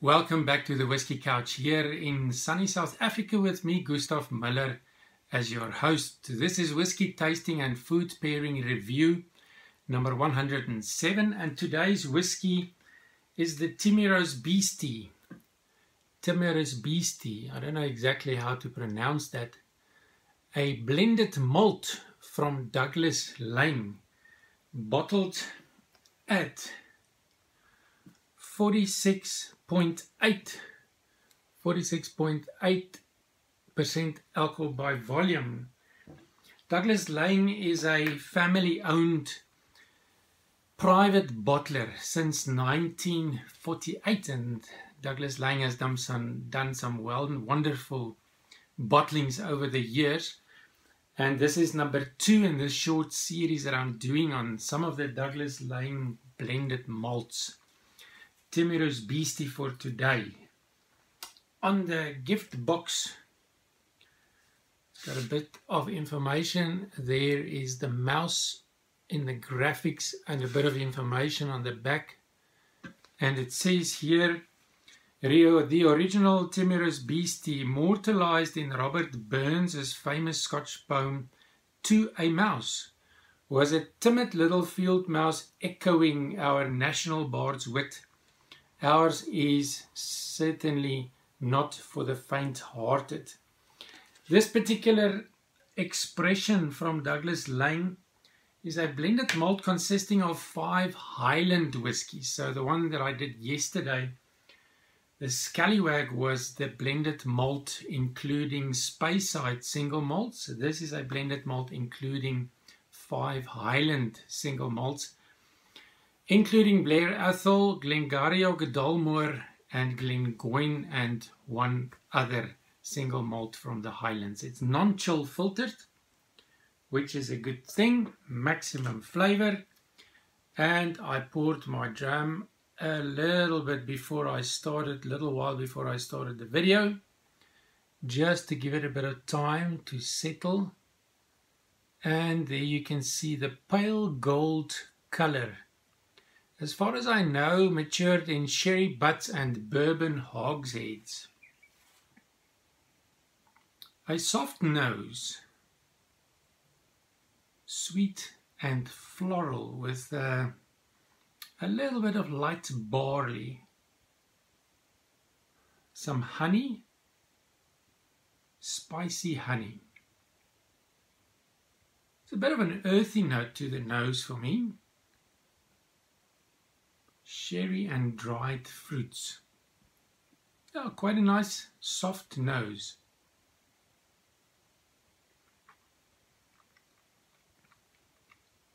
Welcome back to the Whisky Couch here in sunny South Africa with me, GUSTAV MULLER, as your host. This is Whisky Tasting and Food Pairing Review number 107, and today's whisky is the Timorous Beastie. Timorous Beastie, I don't know exactly how to pronounce that. A blended malt from Douglas Laing, bottled at 46.8% alcohol by volume. Douglas Laing is a family-owned private bottler since 1948, and Douglas Laing has done some wonderful bottlings over the years. And this is number 2 in this short series that I'm doing on some of the Douglas Laing blended malts. Timorous Beastie for today. On the gift box, it's got a bit of information. There is the mouse in the graphics and a bit of information on the back. And it says here, the original Timorous Beastie, immortalized in Robert Burns' famous Scotch poem, "To a Mouse," was a timid little field mouse echoing our national bard's wit. Ours is certainly not for the faint-hearted. This particular expression from Douglas Laing is a blended malt consisting of 5 Highland whiskies. So the one that I did yesterday, the Scallywag, was the blended malt including Speyside single malts. So this is a blended malt including 5 Highland single malts, including Blair Athol, Glen Garioch, Dalmore and Glengoyne, and one other single malt from the Highlands. It's non-chill filtered, which is a good thing. Maximum flavor. And I poured my dram a little while before I started the video, just to give it a bit of time to settle. And there you can see the pale gold color. As far as I know, matured in sherry butts and bourbon hogsheads. A soft nose, sweet and floral, with a little bit of light barley, some honey, spicy honey. It's a bit of an earthy note to the nose for me. Sherry and dried fruits. Oh, quite a nice soft nose.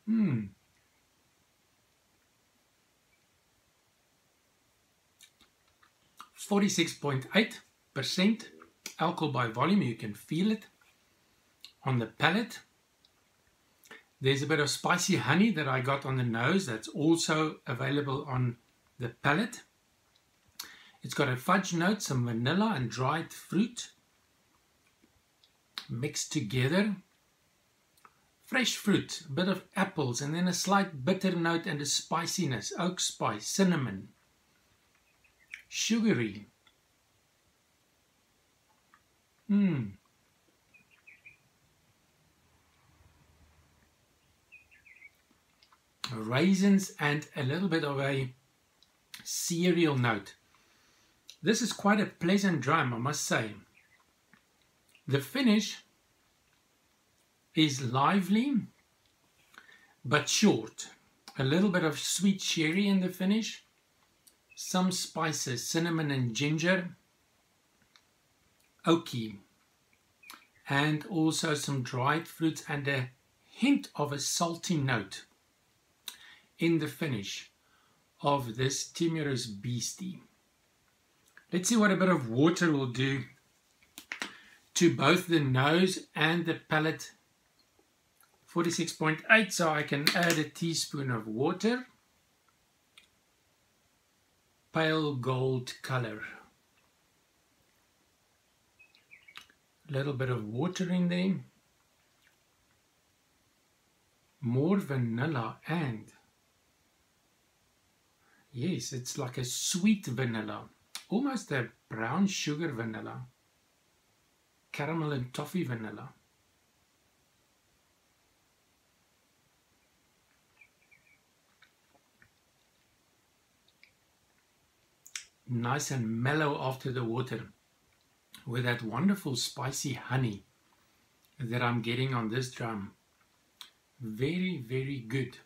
Hmm. 46.8% alcohol by volume. You can feel it on the palate. There's a bit of spicy honey that I got on the nose that's also available on the palate. It's got a fudge note, some vanilla and dried fruit mixed together. Fresh fruit, a bit of apples, and then a slight bitter note and a spiciness, oak spice, cinnamon. Sugary. Raisins and a little bit of a cereal note. This is quite a pleasant dram, I must say. The finish is lively but short. A little bit of sweet sherry in the finish, some spices, cinnamon and ginger, oaky, and also some dried fruits and a hint of a salty note in the finish of this Timorous Beastie. Let's see what a bit of water will do to both the nose and the palate. 46.8, so I can add a teaspoon of water. Pale gold color. A little bit of water in there. More vanilla and yes, it's like a sweet vanilla. almost a brown sugar vanilla, caramel and toffee vanilla. Nice and mellow after the water, with that wonderful spicy honey that I'm getting on this drum. Very, very good.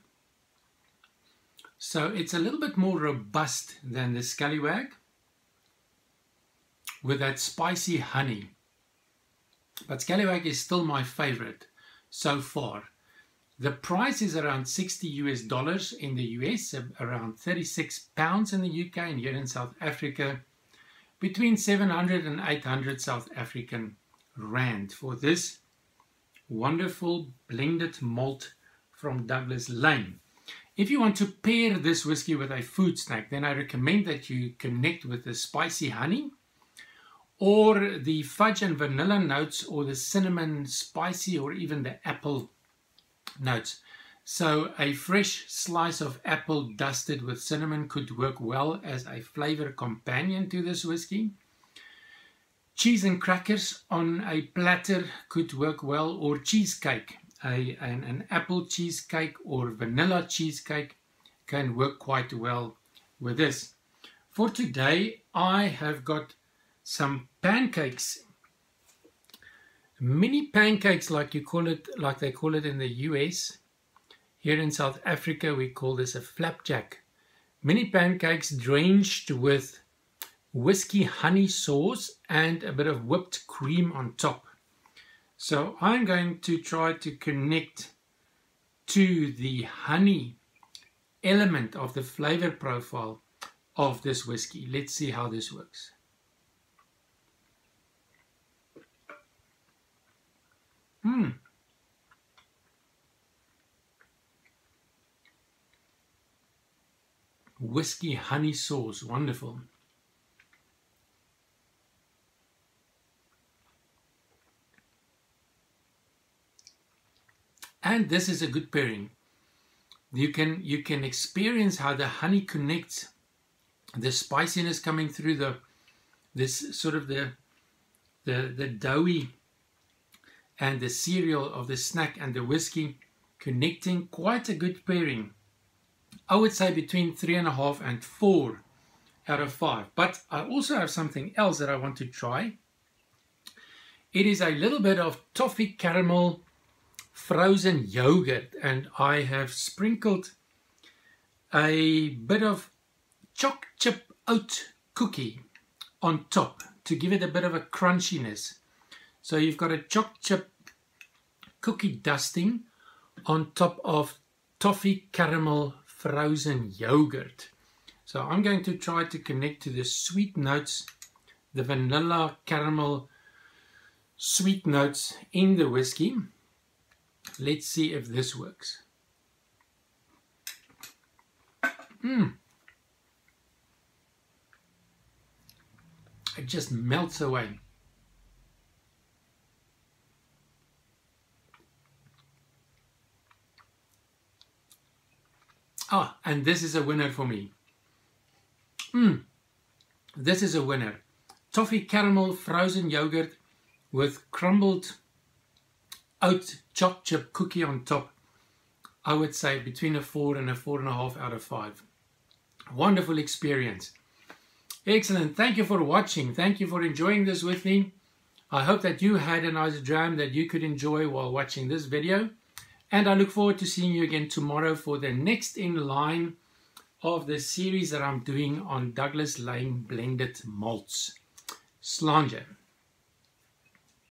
So it's a little bit more robust than the Scallywag, with that spicy honey. But Scallywag is still my favorite so far. The price is around $60 in the US, around £36 in the UK, and here in South Africa, between 700 and 800 South African Rand for this wonderful blended malt from Douglas Laing. If you want to pair this whiskey with a food snack, then I recommend that you connect with the spicy honey, or the fudge and vanilla notes, or the cinnamon spicy, or even the apple notes. So a fresh slice of apple dusted with cinnamon could work well as a flavor companion to this whiskey. Cheese and crackers on a platter could work well, or cheesecake. An apple cheesecake or vanilla cheesecake can work quite well with this. For today, I have got some pancakes. Mini pancakes, like they call it in the US. Here in South Africa, we call this a flapjack. Mini pancakes drenched with whiskey honey sauce and a bit of whipped cream on top. So I'm going to try to connect to the honey element of the flavor profile of this whiskey. Let's see how this works. Whiskey honey sauce, wonderful. And this is a good pairing. You can experience how the honey connects, the spiciness coming through this sort of the doughy and the cereal of the snack and the whiskey connecting. Quite a good pairing. I would say between 3.5 and 4 out of 5. But I also have something else that I want to try. It is a little bit of toffee caramel frozen yogurt, and I have sprinkled a bit of choc chip oat cookie on top to give it a bit of a crunchiness. So you've got a choc chip cookie dusting on top of toffee caramel frozen yogurt. So I'm going to try to connect to the sweet notes, the vanilla caramel sweet notes in the whiskey. Let's see if this works. It just melts away. Ah, and this is a winner for me. This is a winner. Toffee caramel frozen yogurt with crumbled oat choc chip cookie on top. I would say between a 4 and a 4.5 out of 5. Wonderful experience. Excellent. Thank you for watching. Thank you for enjoying this with me. I hope that you had a nice dram that you could enjoy while watching this video. And I look forward to seeing you again tomorrow for the next in line of the series that I'm doing on Douglas Laing Blended Malts. Slàinte.